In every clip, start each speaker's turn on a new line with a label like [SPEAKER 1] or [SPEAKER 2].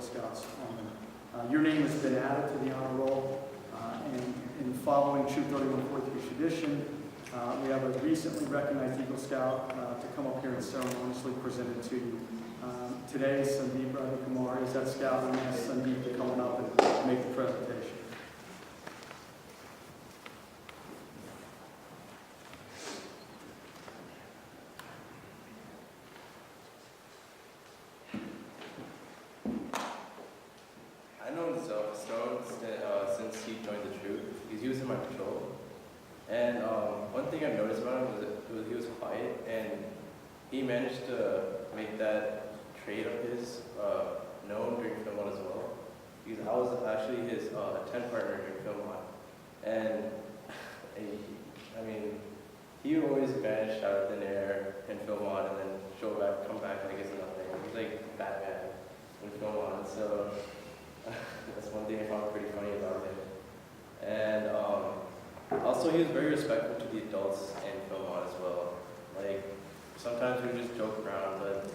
[SPEAKER 1] Scouts. Your name has been added to the honor roll, and in following Troop 3143 tradition, we have a recently recognized Eagle Scout to come up here and ceremoniously present it to you. Today, Sandeep Ravikumar is that scout, and I asked Sandeep to come on up and make the presentation.
[SPEAKER 2] Since he joined the troop, because he was in my patrol. And one thing I've noticed about him was he was quiet, and he managed to make that trait of his known during film one as well. Because I was actually his tent partner during film one, and he would always vanish out of thin air in film one, and then come back like it's nothing. He's like Batman in film one, so. That's one thing I found pretty funny about him. And also he was very respectful to the adults in film on as well. Like, sometimes we would just joke around, but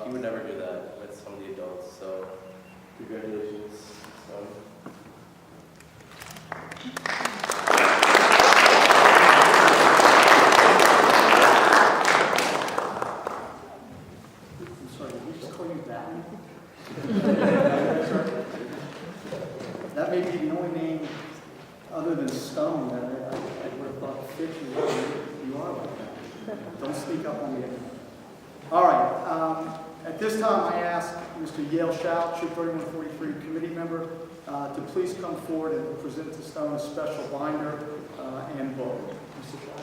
[SPEAKER 2] he would never do that with some of the adults. So, congratulations.
[SPEAKER 1] I'm sorry, did we just call you Batman? That may be the only name other than Stone that I would have thought fit you are like that. Don't sneak up on me. All right. At this time, I ask Mr. Yale Shout, Troop 3143 committee member, to please come forward and present to Stone a special binder and book. Mr. Shout.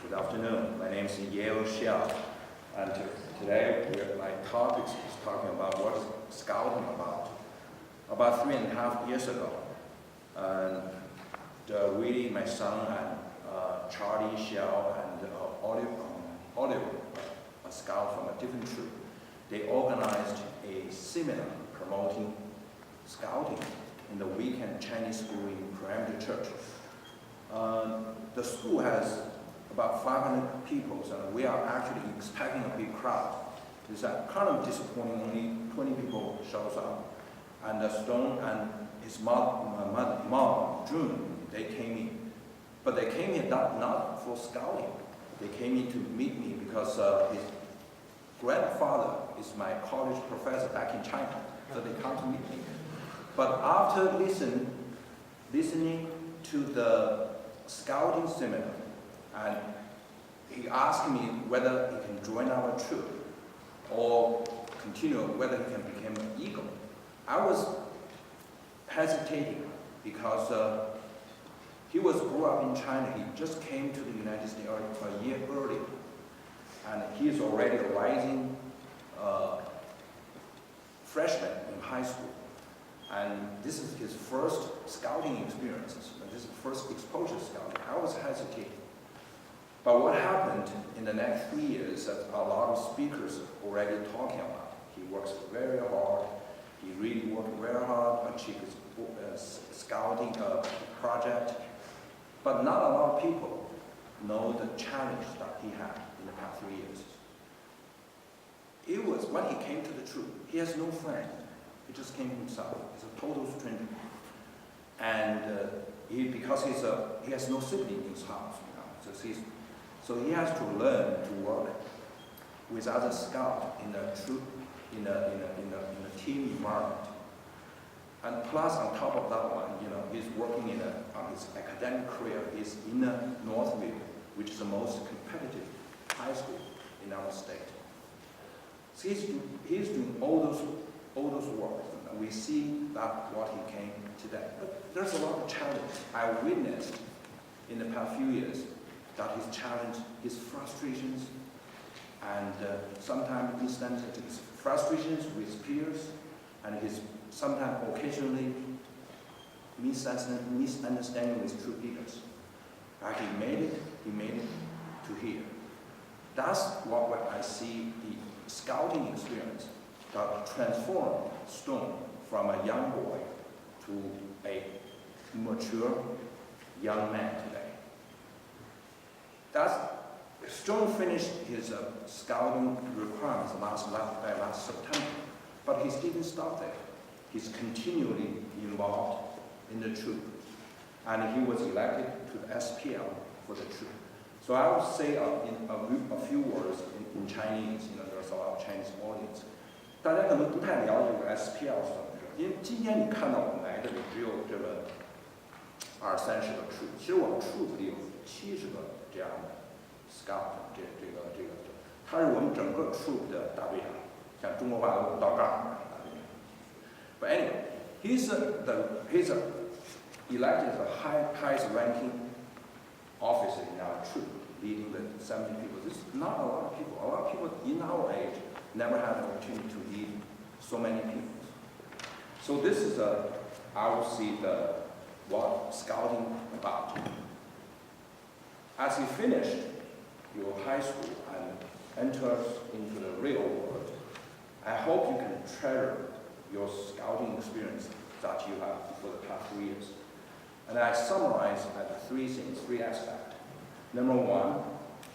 [SPEAKER 3] Good afternoon. My name is Yale Xiao, and today my topic is talking about what is scouting about. About 3.5 years ago, Willie, my son, and Charlie Xiao and Oliver, a scout from a different troop, they organized a seminar promoting scouting in the weekend Chinese school in Perimeter Church. The school has about 500 people, so we are actually expecting a big crowd. It's kind of disappointing, only 20 people shows up. And Stone and his mom, June, they came in. But they came in not for scouting. They came in to meet me because his grandfather is my college professor back in China, so they come to meet me. But after listening to the scouting seminar, and he asked me whether he can join our troop or continue, whether he can become an Eagle. I was hesitating because he grew up in China. He just came to the United States a year earlier, and he is already a rising freshman in high school. And this is his first scouting experiences. This is the first exposure to scouting. I was hesitating. But what happened in the next 3 years that a lot of speakers are already talking about. He works very hard. He really worked very hard on his scouting project. But not a lot of people know the challenge that he had in the past 3 years. It was when he came to the troop, he has no friend. He just came himself. He's a total stranger. And because he has no sibling in his house, so he has to learn to work with other scouts in a troop, in a team environment. And plus, on top of that one, he's working on his academic career. He's in Northville, which is the most competitive high school in our state. So he's doing all those work. And we see that what he came today. But there's a lot of challenge I witnessed in the past few years. That his challenge, his frustrations, and sometimes his frustrations with peers, and his sometimes occasionally misunderstanding with troop leaders. But he made it to here. That's what I see the scouting experience that transformed Stone from a young boy to a mature young man today. That's Stone finished his scouting requirements last September, but he didn't stop there. He's continually involved in the troop, and he was elected to the SPL for the troop. So I will say in a few words in Chinese. There's a lot of Chinese audience. 大家可能不太了解这个 SPL 是怎么着，因为今天你看到我们来这里只有这个20-30个 troop， 其实我们 troop 里有70个这样的 scout， 这个，他是我们整个 troop 的大队长，像中国话的5道杠大队长。But anyway, he's elected as the highest ranking officer in our troop, leading the 70 people. This is not a lot of people. A lot of people in our age never had the opportunity to lead so many people. So this is I will see what scouting about. As he finished your high school and enters into the real world, I hope you can treasure your scouting experience that you have for the past 3 years. And I summarize three things, 3 aspects. Number 1,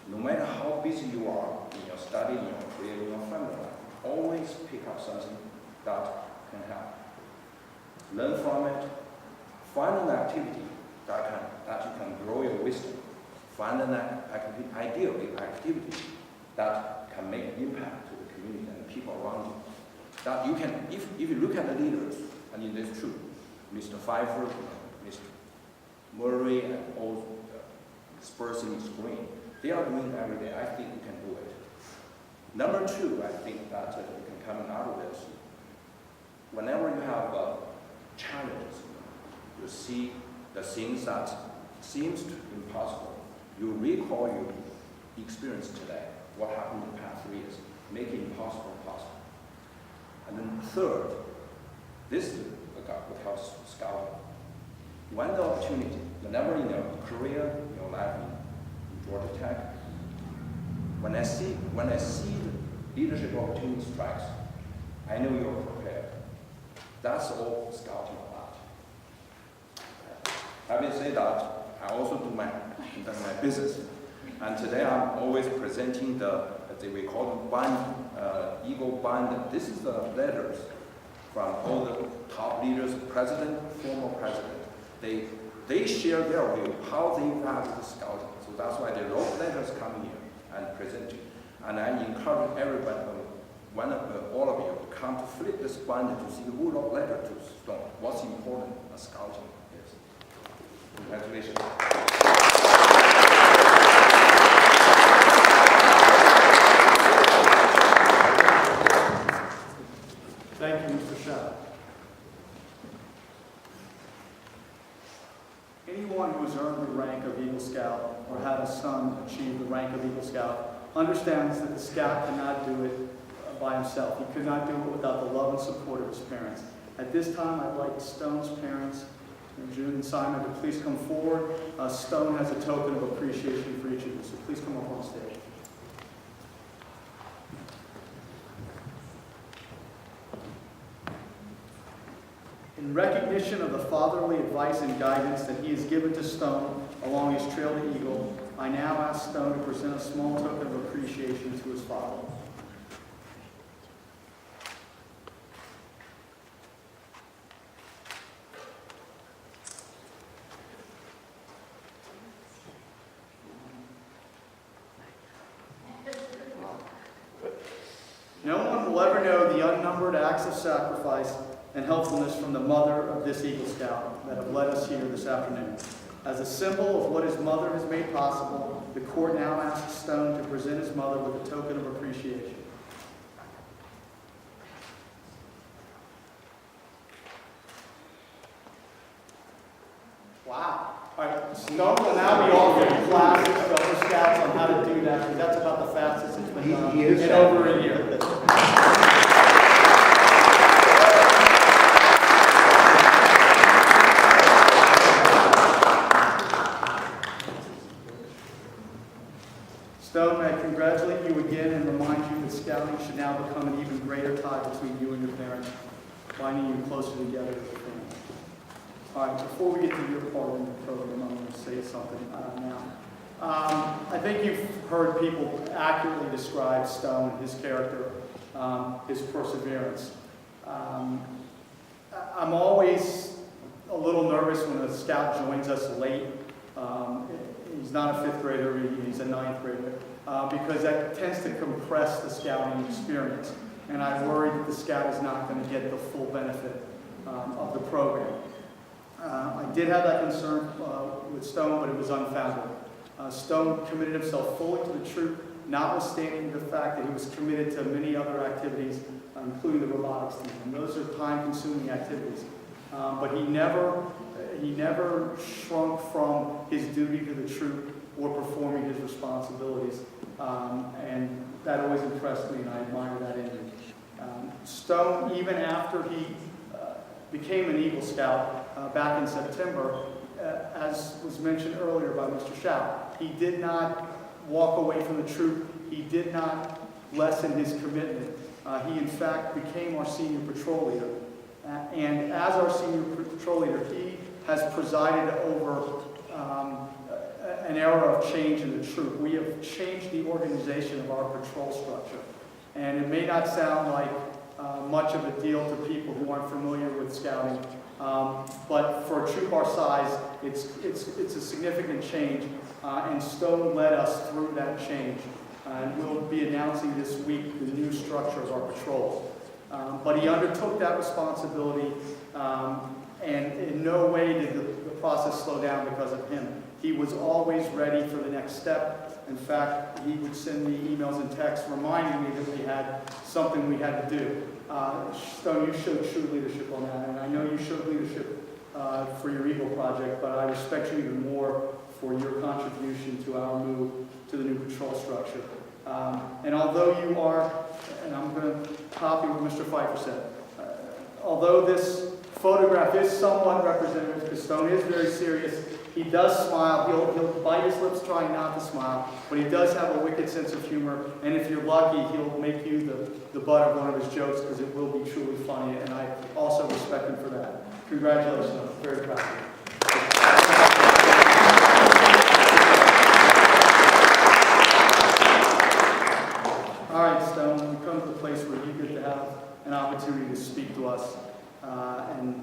[SPEAKER 3] no matter how busy you are in your study, in your career, in your family life, always pick up something that can help. Learn from it. Find an activity that you can grow your wisdom. Find an ideal activity that can make an impact to the community and the people around you. That you can, if you look at the leaders, and in this troop, Mr. Pfeiffer, Mr. Murray, and all this person is green, they are doing it every day. I think you can do it. Number 2, I think that you can come out of this. Whenever you have challenges, you see the things that seems impossible. You recall your experience today, what happened in the past 3 years, make it impossible possible. And then 3rd, this is what helps scouting. When the opportunity, whenever in your career, in your life in Georgia Tech, when I see the leadership opportunity strikes, I know you're prepared. That's all scouting about. Having said that, I also do my business. And today I'm always presenting we call them band, Eagle Band. This is the letters from all the top leaders, president, former president. They share their view, how they value the scouting. So that's why they wrote letters coming here and presenting. And I encourage everybody, all of you, to come to flip this band to see who wrote letter to Stone. What's important as scouting is. Congratulations.
[SPEAKER 1] Thank you, Mr. Shah. Anyone who has earned the rank of Eagle Scout or had a son achieve the rank of Eagle Scout understands that the Scout cannot do it by himself. He could not do it without the love and support of his parents. At this time, I'd like Stone's parents, June and Simon, to please come forward. Stone has a token of appreciation for each of you, so please come up on stage. In recognition of the fatherly advice and guidance that he has given to Stone along his trail to Eagle, I now ask Stone to present a small token of appreciation to his father. No one will ever know the unnumbered acts of sacrifice and helpfulness from the mother of this Eagle Scout that have led us here this afternoon. As a symbol of what his mother has made possible, the court now asks Stone to present his mother with a token of appreciation. Wow. All right, Stone will now be offering classes to other Scouts on how to do that, because that's about the fastest it's been done in over a year. Stone, I congratulate you again and remind you that scouting should now become an even greater tie between you and your parents, binding you closer together as a family. All right, before we get to your part of the program, I'm going to say something now. I think you've heard people accurately describe Stone, his character, his perseverance. I'm always a little nervous when a scout joins us late. He's not a 5th grader, he's a 9th grader, because that tends to compress the scouting experience. And I worry that the scout is not going to get the full benefit of the program. I did have that concern with Stone, but it was unfounded. Stone committed himself fully to the troop, notwithstanding the fact that he was committed to many other activities, including the robotics team. And those are time-consuming activities. But he never shrunk from his duty to the troop or performing his responsibilities. And that always impressed me, and I admire that in him. Stone, even after he became an Eagle Scout back in September, as was mentioned earlier by Mr. Shao, he did not walk away from the troop. He did not lessen his commitment. He, in fact, became our senior patrol leader. And as our senior patrol leader, he has presided over an era of change in the troop. We have changed the organization of our patrol structure. And it may not sound like much of a deal to people who aren't familiar with scouting, but for a troop our size, it's a significant change, and Stone led us through that change. And we'll be announcing this week the new structure of our patrols. But he undertook that responsibility, and in no way did the process slow down because of him. He was always ready for the next step. In fact, he would send me emails and texts reminding me that we had something we had to do. Stone, you showed true leadership on that, and I know you showed leadership for your Eagle project, but I respect you even more for your contribution to our move to the new patrol structure. And although you are, and I'm going to copy what Mr. Pfeiffer said, although this photograph is somewhat representative, because Stone is very serious, he does smile. He'll bite his lips trying not to smile, but he does have a wicked sense of humor, and if you're lucky, he'll make you the butt of one of his jokes, because it will be truly funny, and I also respect him for that. Congratulations. I'm very proud of you. All right, Stone, we come to the place where you get to have an opportunity to speak to us and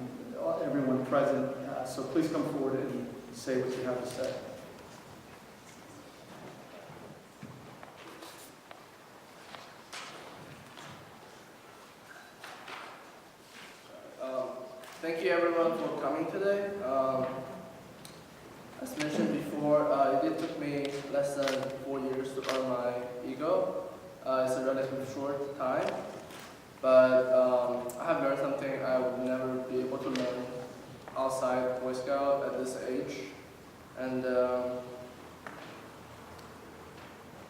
[SPEAKER 1] everyone present. So please come forward and say what you have to say.
[SPEAKER 2] Thank you everyone for coming today. As mentioned before, it took me less than 4 years to earn my Eagle. It's a relatively short time, but I have learned something I would never be able to learn outside Boy Scout at this age. And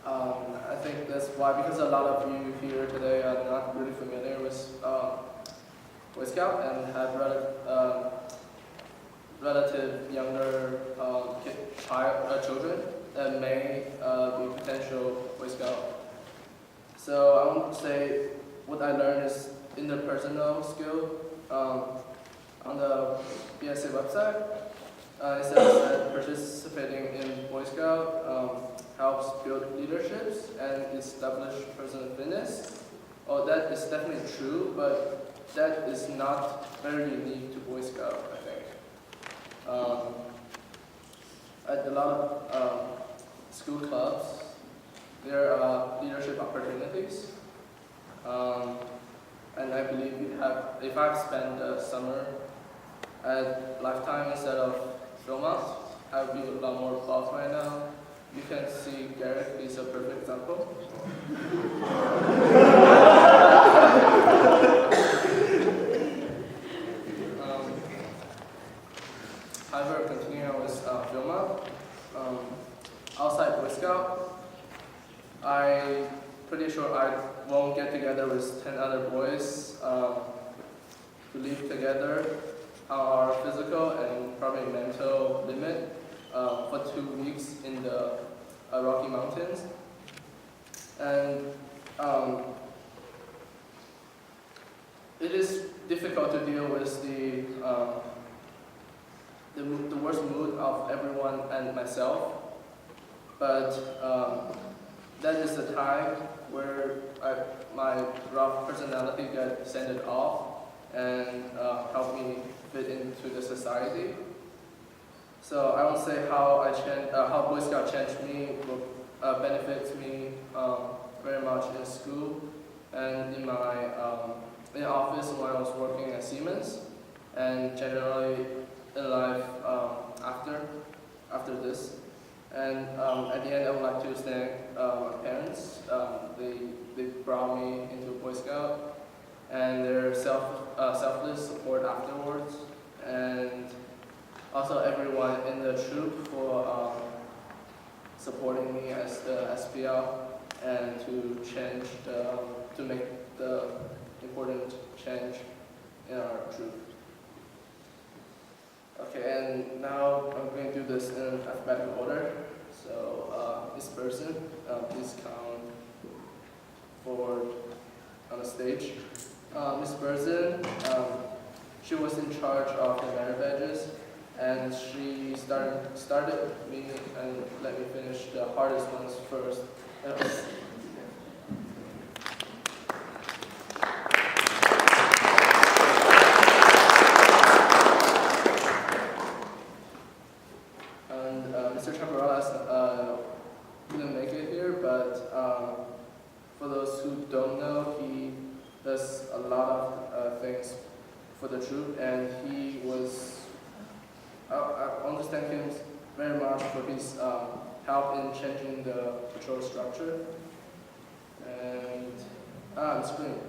[SPEAKER 2] I think that's why, because a lot of you here today are not really familiar with Boy Scout and have relative younger children that may be potential Boy Scout. So I want to say what I learned is interpersonal skill. On the BSA website, it says that participating in Boy Scout helps build leaderships and establish personal fitness. Oh, that is definitely true, but that is not very unique to Boy Scout, I think. At a lot of school clubs, there are leadership opportunities. And I believe if I've spent the summer at Lifetime instead of Philmont, I would be a lot more buff right now. You can see Garrett is a perfect example. However, continuing with Philmont, outside Boy Scout, I'm pretty sure I won't get together with 10 other boys to live together our physical and probably mental limit for 2 weeks in the Rocky Mountains. And it is difficult to deal with the worst mood of everyone and myself. but that is the time where my rough personality got sent off and helped me fit into the society. So I would say how Boy Scout changed me benefits me very much in school and in my in office when I was working at Siemens, and generally in life after this. And at the end, I would like to thank my parents. They brought me into Boy Scout, and their selfless support afterwards, and also everyone in the troop for supporting me as the SPL and to make the important change in our troop. Okay, and now I'm going to do this in alphabetical order. So this person, please come forward on the stage. This person, she was in charge of the merit badges, and she started me and let me finish the hardest ones first. Mr. Chaparral couldn't make it here, but for those who don't know, he does a lot of things for the troop, and he was, I understand him very much for his help in changing the patrol structure. And Ms. Green.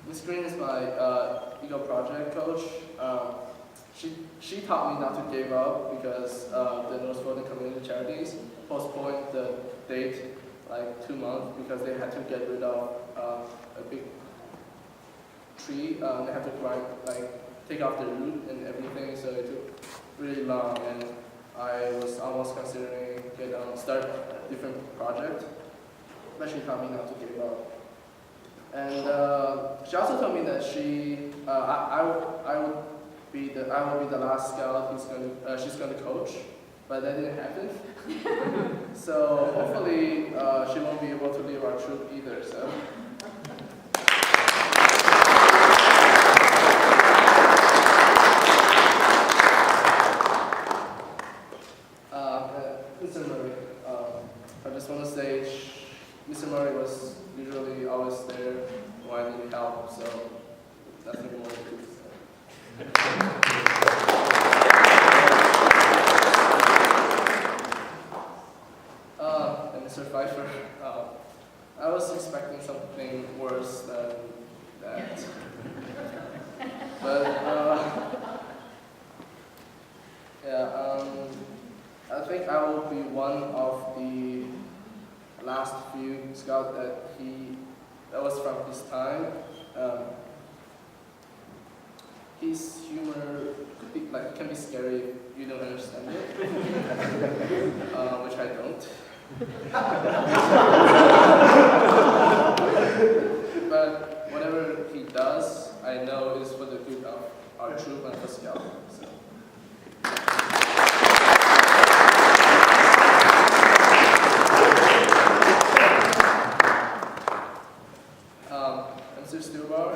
[SPEAKER 2] Ms. Green is my Eagle Project coach. She taught me not to give up because the North Florida Community Charities postponed the date like 2 months because they had to get rid of a big tree. They had to take off the root and everything, so it took really long, and I was almost considering start a different project, but she taught me not to give up. And she also told me that I will be the last scout she's going to coach, but that didn't happen. So hopefully she won't be able to leave our troop either. So. Mr. Murray, I just want to say Mr. Murray was usually always there when I needed help, so nothing more to say. And Mr. Pfeiffer, I was expecting something worse than that. But I think I will be one of the last few scouts that was from his time. His humor can be scary if you don't understand it, which I don't. But whatever he does, I know is for the good of our troop and for Scout. So. Mr. Stilbar.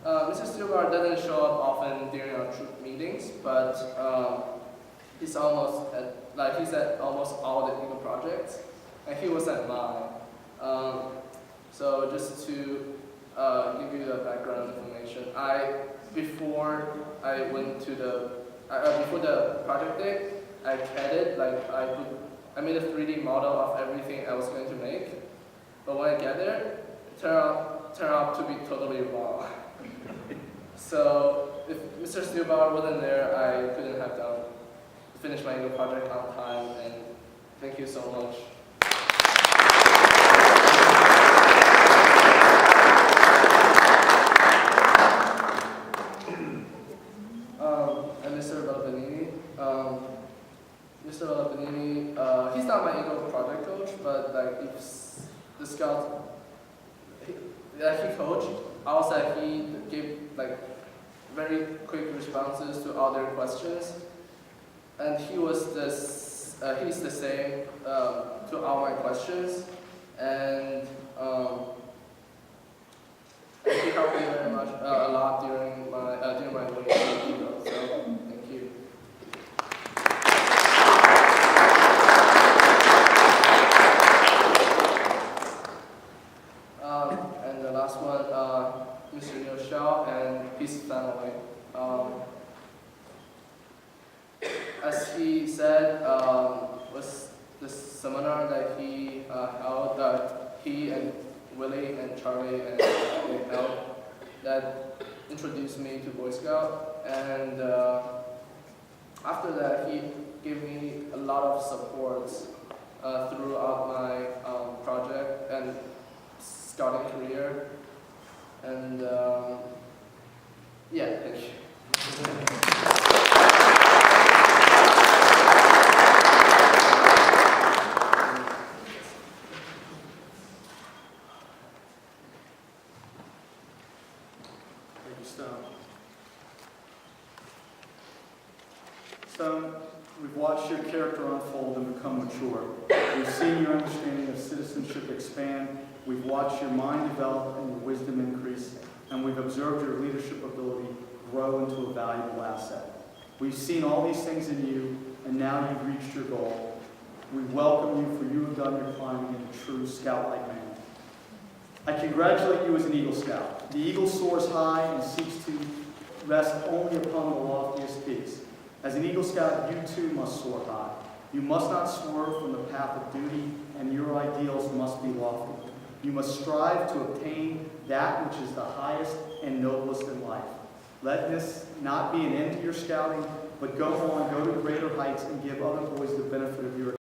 [SPEAKER 2] Mr. Stilbar doesn't show up often during our troop meetings, but he's at almost all the Eagle projects, and he was at mine. So just to give you the background information, before the project day, I CAD'd, I made a 3D model of everything I was going to make, but when I get there, it turned out to be totally wrong. So if Mr. Stilbar wasn't there, I couldn't have finished my Eagle project on time, and thank you so much. And Mr. Valbanini. Mr. Valbanini, he's not my Eagle project coach, but if the scout he coached, also he gave very quick responses to all their questions, and he's the same to to all my questions, and he helped me very much, a lot during my learning. So thank you. And the last one, Mr. Liu Xiao and his family. As he said, was the seminar that he held, he and Willie and Charlie and they held, that introduced me to Boy Scout. And after that, he gave me a lot of support throughout my project and scouting career. And yeah, thank you.
[SPEAKER 1] Stone, we've watched your character unfold and become mature. We've seen your understanding of citizenship expand. We've watched your mind develop and your wisdom increase. And we've observed your leadership ability grow into a valuable asset. We've seen all these things in you, and now you've reached your goal. We welcome you, for you have done your climbing in a true scout-like manner. I congratulate you as an Eagle Scout. The eagle soars high and seeks to rest only upon the loftiest peaks. As an Eagle Scout, you too must soar high. You must not swerve from the path of duty, and your ideals must be lofty. You must strive to obtain that which is the highest and noblest in life. Let this not be an end to your scouting, but go on, go to greater heights, and give other boys the benefit of your